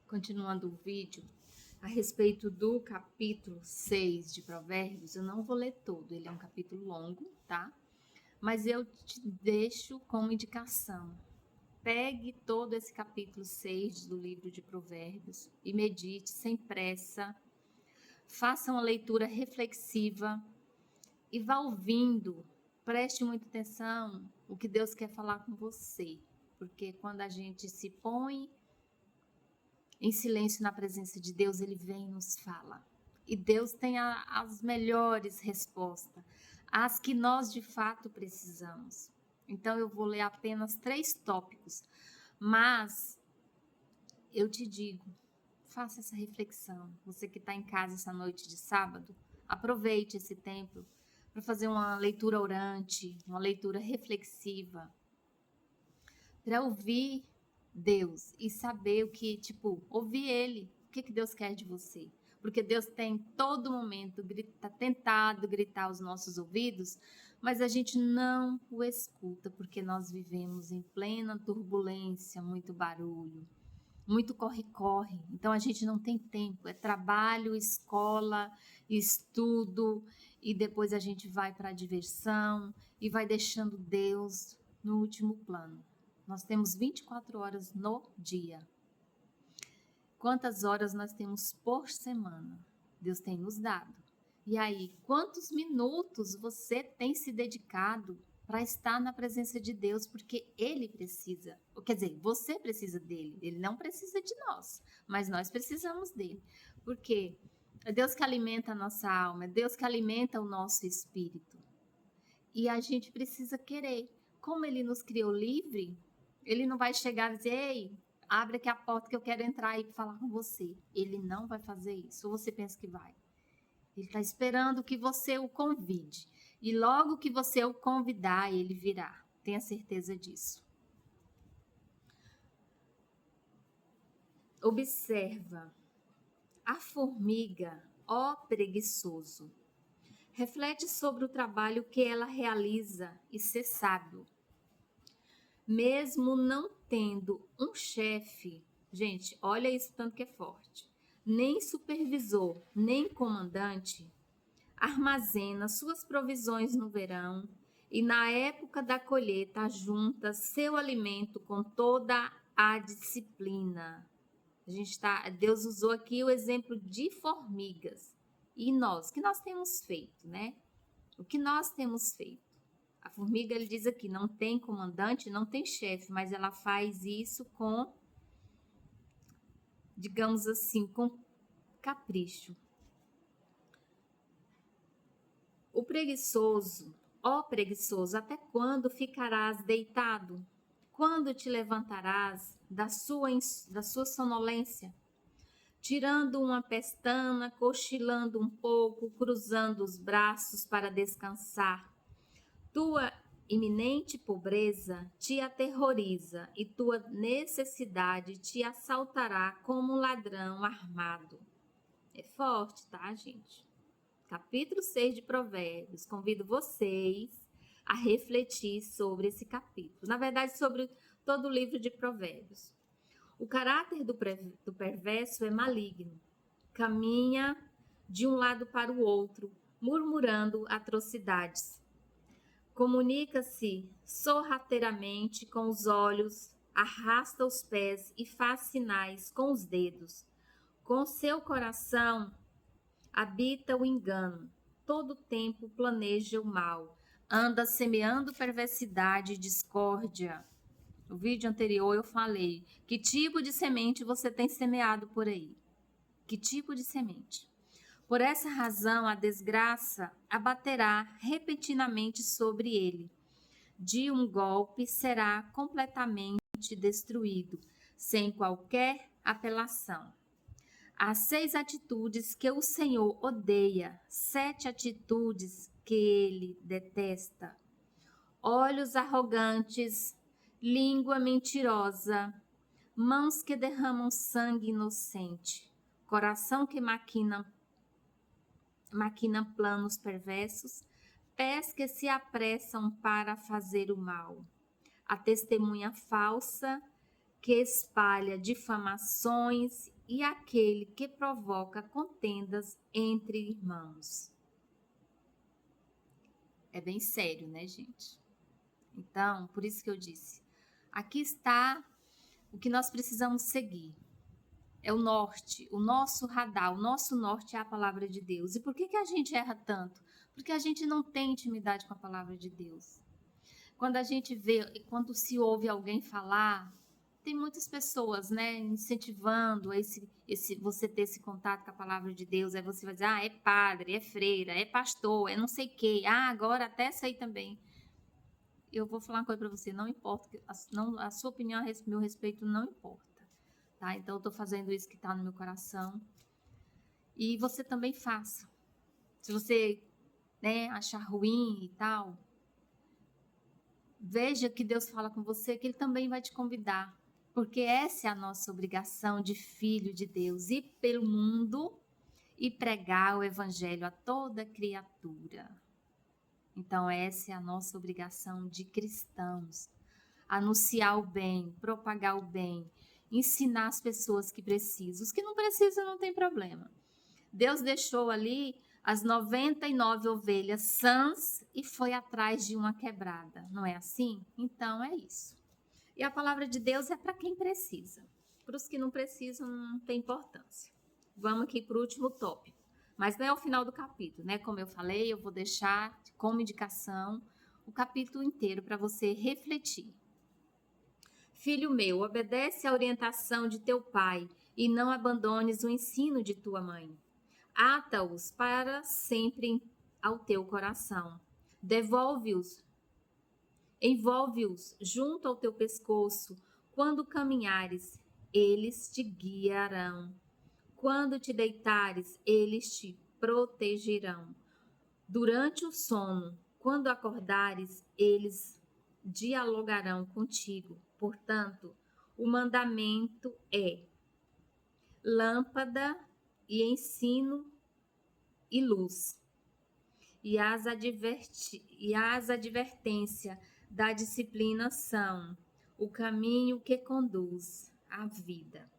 Continuando o vídeo, a respeito do capítulo 6 de Provérbios, eu não vou ler todo, ele é um capítulo longo, tá? Mas eu te deixo como indicação. Pegue todo esse capítulo 6 do livro de Provérbios e medite sem pressa, faça uma leitura reflexiva e vá ouvindo, preste muita atenção o que Deus quer falar com você, porque quando a gente se põe em silêncio na presença de Deus, Ele vem e nos fala. E Deus tem as melhores respostas, as que nós de fato precisamos. Então eu vou ler apenas 3 tópicos, mas eu te digo, faça essa reflexão. Você que está em casa essa noite de sábado, aproveite esse tempo para fazer uma leitura orante, uma leitura reflexiva, para ouvir Deus e saber o que, ouvir Ele, o que Deus quer de você. Porque Deus tem todo momento tentado gritar aos nossos ouvidos, mas a gente não o escuta, porque nós vivemos em plena turbulência, muito barulho, muito corre-corre. Então a gente não tem tempo, é trabalho, escola, estudo, e depois a gente vai para a diversão e vai deixando Deus no último plano. Nós temos 24 horas no dia. Quantas horas nós temos por semana? Deus tem nos dado. E aí, quantos minutos você tem se dedicado para estar na presença de Deus? Porque Ele precisa. Quer dizer, você precisa dele. Ele não precisa de nós, mas nós precisamos dele. Porque é Deus que alimenta a nossa alma, é Deus que alimenta o nosso espírito. E a gente precisa querer. Como Ele nos criou livre, Ele não vai chegar e dizer, ei, abre aqui a porta que eu quero entrar e falar com você. Ele não vai fazer isso. Ou você pensa que vai? Ele está esperando que você o convide. E logo que você o convidar, ele virá. Tenha certeza disso. Observa. A formiga, ó preguiçoso. Reflete sobre o trabalho que ela realiza e ser sábio. Mesmo não tendo um chefe, gente, olha isso tanto que é forte, nem supervisor, nem comandante, armazena suas provisões no verão e na época da colheita junta seu alimento com toda a disciplina. Deus usou aqui o exemplo de formigas. E nós, o que nós temos feito, né? O que nós temos feito? A formiga, ele diz aqui, não tem comandante, não tem chefe, mas ela faz isso com, digamos assim, com capricho. O preguiçoso, ó preguiçoso, até quando ficarás deitado? Quando te levantarás da sua sonolência? Tirando uma pestana, cochilando um pouco, cruzando os braços para descansar. Tua iminente pobreza te aterroriza e tua necessidade te assaltará como um ladrão armado. É forte, tá, gente? Capítulo 6 de Provérbios. Convido vocês a refletir sobre esse capítulo. Na verdade, sobre todo o livro de Provérbios. O caráter do perverso é maligno. Caminha de um lado para o outro, murmurando atrocidades. Comunica-se sorrateiramente com os olhos, arrasta os pés e faz sinais com os dedos. Com seu coração habita o engano, todo tempo planeja o mal, anda semeando perversidade e discórdia. No vídeo anterior eu falei que tipo de semente você tem semeado por aí. Que tipo de semente? Por essa razão, a desgraça abaterá repentinamente sobre ele. De um golpe será completamente destruído, sem qualquer apelação. Há 6 atitudes que o Senhor odeia, 7 atitudes que ele detesta. Olhos arrogantes, língua mentirosa, mãos que derramam sangue inocente, coração que maquina planos perversos, pés que se apressam para fazer o mal, a testemunha falsa que espalha difamações e aquele que provoca contendas entre irmãos. É bem sério, né, gente? Então, por isso que eu disse, aqui está o que nós precisamos seguir. É o norte, o nosso radar, o nosso norte é a palavra de Deus. E por que a gente erra tanto? Porque a gente não tem intimidade com a palavra de Deus. Quando a gente vê, quando se ouve alguém falar, tem muitas pessoas, né, incentivando você ter esse contato com a palavra de Deus. Aí você vai dizer, é padre, é freira, é pastor, é não sei o quê. Agora até essa aí também. Eu vou falar uma coisa para você, não importa, a sua opinião a meu respeito não importa. Tá? Então, eu estou fazendo isso que está no meu coração. E você também faça. Se você, né, achar ruim e tal, veja que Deus fala com você, que Ele também vai te convidar. Porque essa é a nossa obrigação de filho de Deus. Ir pelo mundo e pregar o evangelho a toda criatura. Então, essa é a nossa obrigação de cristãos. Anunciar o bem, propagar o bem, ensinar as pessoas que precisam. Os que não precisam não tem problema. Deus deixou ali as 99 ovelhas sãs e foi atrás de uma quebrada. Não é assim? Então é isso. E a palavra de Deus é para quem precisa. Para os que não precisam não tem importância. Vamos aqui para o último tópico. Mas não é o final do capítulo, né? Como eu falei, eu vou deixar como indicação o capítulo inteiro para você refletir. Filho meu, obedece à orientação de teu pai e não abandones o ensino de tua mãe. Ata-os para sempre ao teu coração. Devolve-os, envolve-os junto ao teu pescoço. Quando caminhares, eles te guiarão. Quando te deitares, eles te protegerão. Durante o sono, quando acordares, eles dialogarão contigo. Portanto, o mandamento é lâmpada e ensino e luz. E as advertências da disciplina são o caminho que conduz à vida.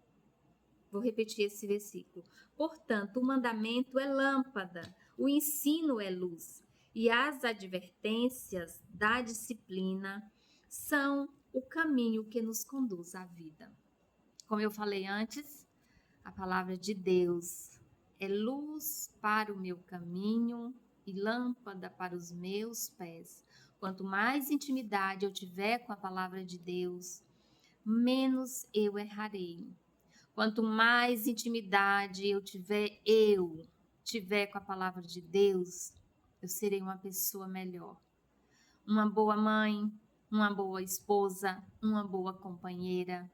Vou repetir esse versículo. Portanto, o mandamento é lâmpada, o ensino é luz, e as advertências da disciplina são o caminho que nos conduz à vida. Como eu falei antes, a palavra de Deus é luz para o meu caminho e lâmpada para os meus pés. Quanto mais intimidade eu tiver com a palavra de Deus, menos eu errarei. Quanto mais intimidade eu tiver com a palavra de Deus, eu serei uma pessoa melhor. Uma boa mãe, uma boa esposa, uma boa companheira,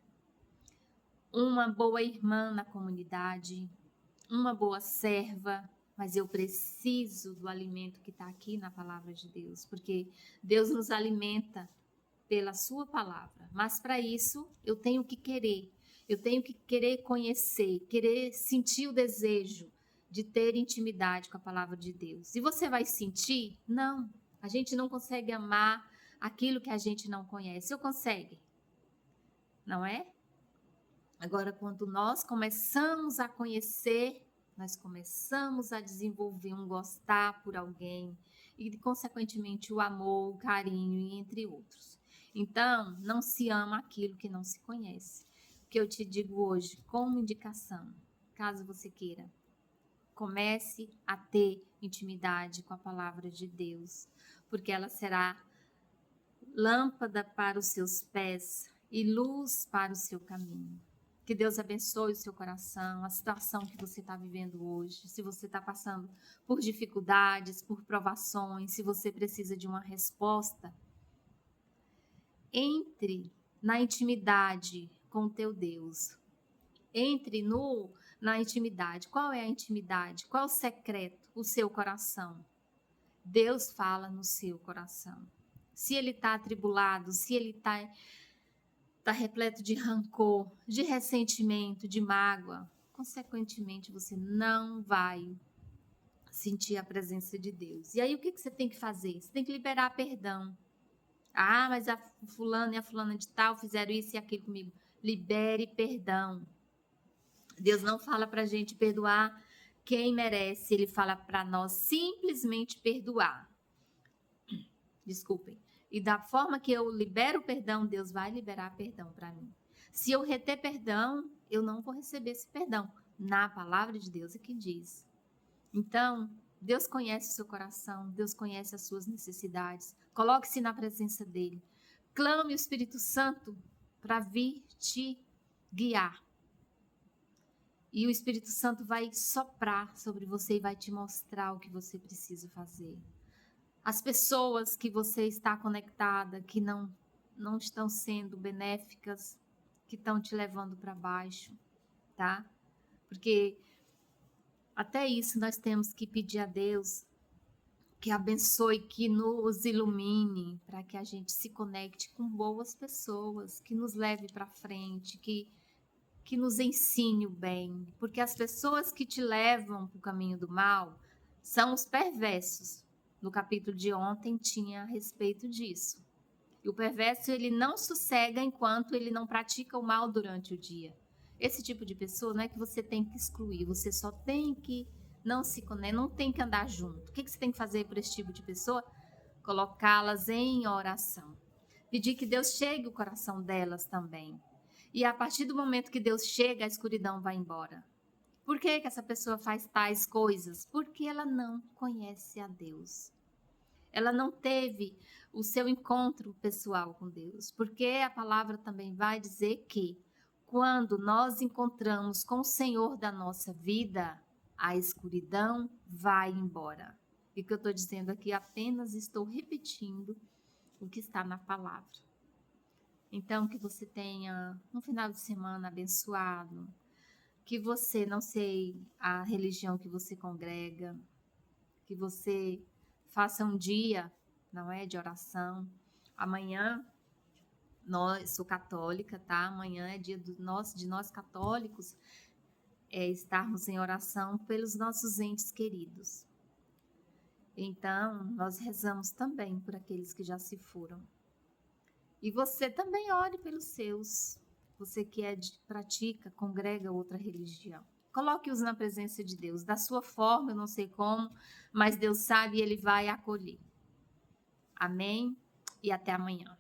uma boa irmã na comunidade, uma boa serva, mas eu preciso do alimento que está aqui na palavra de Deus, porque Deus nos alimenta pela sua palavra, mas para isso eu tenho que querer conhecer, querer sentir o desejo de ter intimidade com a palavra de Deus. E você vai sentir? Não, a gente não consegue amar aquilo que a gente não conhece, ou consegue? Não é? Agora, quando nós começamos a conhecer, nós começamos a desenvolver um gostar por alguém e, consequentemente, o amor, o carinho, entre outros. Então, não se ama aquilo que não se conhece. O que eu te digo hoje, como indicação, caso você queira, comece a ter intimidade com a palavra de Deus, porque ela será lâmpada para os seus pés e luz para o seu caminho. Que Deus abençoe o seu coração, a situação que você está vivendo hoje. Se você está passando por dificuldades, por provações, se você precisa de uma resposta, entre na intimidade com o teu Deus. Entre na intimidade. Qual é a intimidade? Qual é o secreto? O seu coração. Deus fala no seu coração. Se ele está atribulado, se ele está repleto de rancor, de ressentimento, de mágoa, consequentemente você não vai sentir a presença de Deus. E aí o que você tem que fazer? Você tem que liberar perdão. Mas a fulana e a fulana de tal fizeram isso e aquilo comigo. Libere perdão. Deus não fala para a gente perdoar quem merece, ele fala para nós simplesmente perdoar. Desculpem. E da forma que eu libero o perdão, Deus vai liberar perdão para mim. Se eu reter perdão, eu não vou receber esse perdão. Na palavra de Deus é que diz. Então, Deus conhece o seu coração, Deus conhece as suas necessidades. Coloque-se na presença dele. Clame o Espírito Santo para vir te guiar. E o Espírito Santo vai soprar sobre você e vai te mostrar o que você precisa fazer. As pessoas que você está conectada, que não estão sendo benéficas, que estão te levando para baixo, tá? Porque até isso nós temos que pedir a Deus que abençoe, que nos ilumine, para que a gente se conecte com boas pessoas, que nos leve para frente, que nos ensine o bem. Porque as pessoas que te levam para o caminho do mal são os perversos. No capítulo de ontem tinha a respeito disso. E o perverso, ele não sossega enquanto ele não pratica o mal durante o dia. Esse tipo de pessoa não é que você tem que excluir, você só tem que não tem que andar junto. O que você tem que fazer por esse tipo de pessoa? Colocá-las em oração. Pedir que Deus chegue o coração delas também. E a partir do momento que Deus chega, a escuridão vai embora. Por que essa pessoa faz tais coisas? Porque ela não conhece a Deus. Ela não teve o seu encontro pessoal com Deus. Porque a palavra também vai dizer que quando nós encontramos com o Senhor da nossa vida, a escuridão vai embora. E o que eu estou dizendo aqui, apenas estou repetindo o que está na palavra. Então, que você tenha um final de semana abençoado, que você, não sei a religião que você congrega, que você faça um dia, não é, de oração. Amanhã, sou católica, tá? Amanhã é dia de nós católicos, estarmos em oração pelos nossos entes queridos. Então, nós rezamos também por aqueles que já se foram. E você também ore pelos seus. Você que pratica, congrega outra religião. Coloque-os na presença de Deus. Da sua forma, eu não sei como, mas Deus sabe e Ele vai acolher. Amém? E até amanhã.